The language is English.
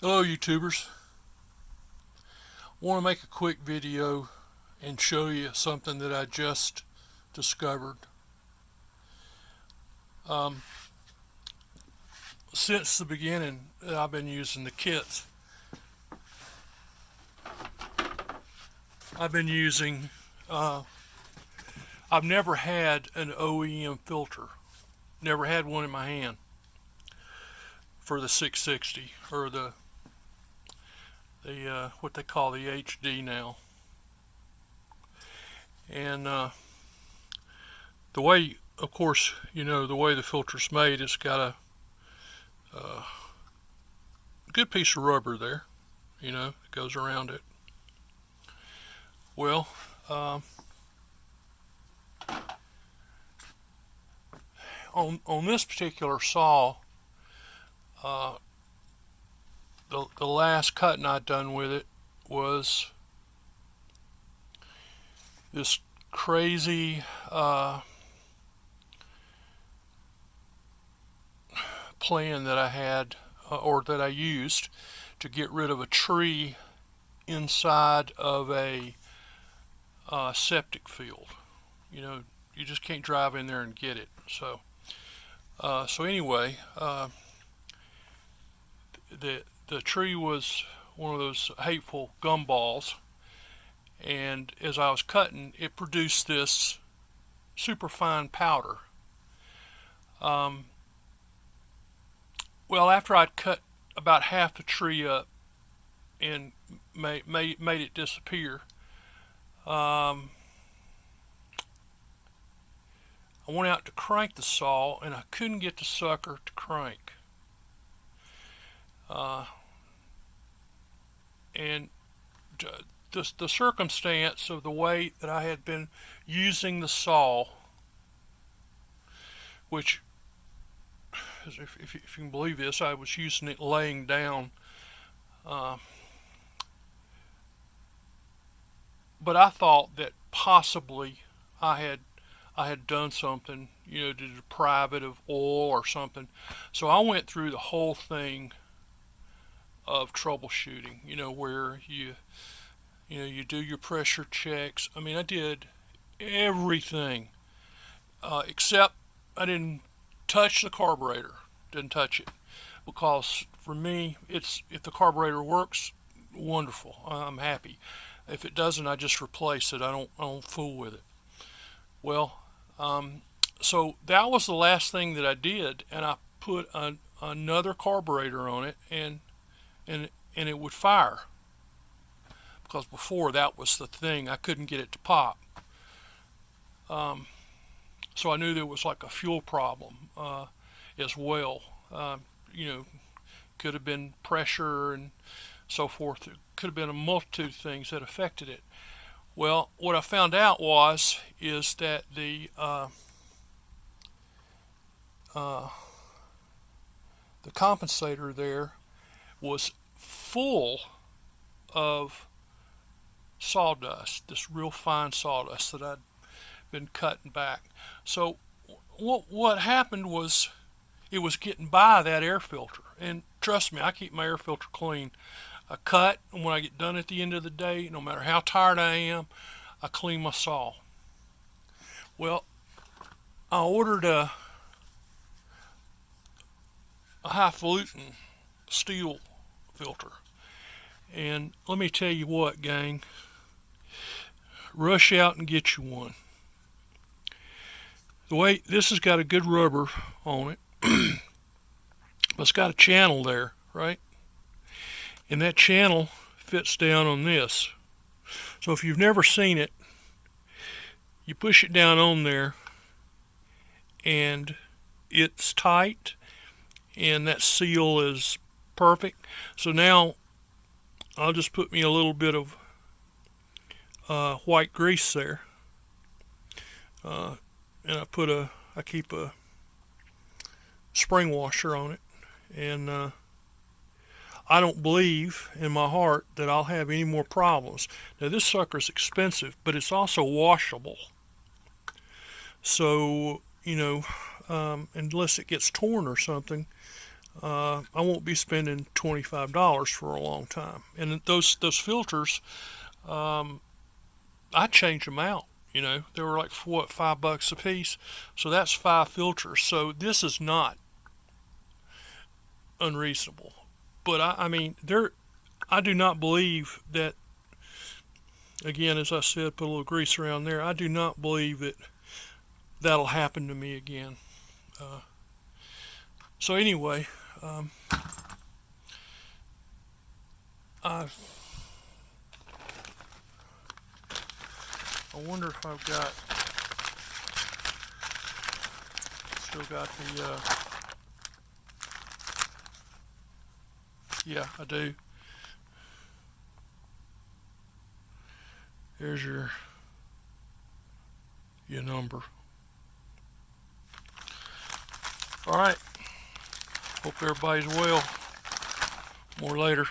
Hello YouTubers. Want to make a quick video and show you something that I just discovered. Um, since the beginning I've been using the kits. I've been using I've never had an OEM filter. Never had one in my hand for the 660 or the what they call the HD now. And the way, of course, the way the filter's made, it's got a good piece of rubber there, that goes around it. Well, on this particular saw, the last cutting I'd done with it was this crazy plan that I had or that I used to get rid of a tree inside of a septic field. You just can't drive in there and get it. So anyway, the tree was one of those hateful gumballs, and as I was cutting, it produced this super fine powder. Well, after I'd cut about half the tree up and made it disappear, I went out to crank the saw and I couldn't get the sucker to crank. And the circumstance of the way that I had been using the saw, which, if you can believe this, I was using it laying down. But I thought that possibly I had done something, to deprive it of oil or something. So I went through the whole thing of troubleshooting, where you do your pressure checks. I mean, I did everything except I didn't touch the carburetor. Didn't touch it, because for me, if the carburetor works, wonderful. I'm happy. If it doesn't, I just replace it. I don't fool with it. Well, so that was the last thing that I did, and I put another carburetor on it, and it would fire, because before that was the thing. I couldn't get it to pop. So I knew there was like a fuel problem as well. Could have been pressure and so forth. It could have been a multitude of things that affected it. Well, what I found out is that the compensator there was full of sawdust, this real fine sawdust that I'd been cutting back. So what happened was it was getting by that air filter. And trust me, I keep my air filter clean. I cut, and when I get done at the end of the day, no matter how tired I am, I clean my saw. Well, I ordered a highfalutin Stihl filter. And let me tell you what, gang, rush out and get you one. The way this has got a good rubber on it, but it's got a channel there, right? And that channel fits down on this. So if you've never seen it, you push it down on there and it's tight, and that seal is perfect. So now I'll just put me a little bit of white grease there, and I keep a spring washer on it, and I don't believe in my heart that I'll have any more problems. Now, this sucker's expensive, but it's also washable. So, unless it gets torn or something, I won't be spending $25 for a long time. And those filters, I changed them out. You know, they were like what, $5 a piece. So that's 5 filters. So this is not unreasonable. But I mean, I do not believe that. Again, as I said, put a little grease around there. I do not believe that that'll happen to me again. So anyway, I wonder if I've still got the. Yeah, I do. Here's your number. All right. Hope everybody's well. More later.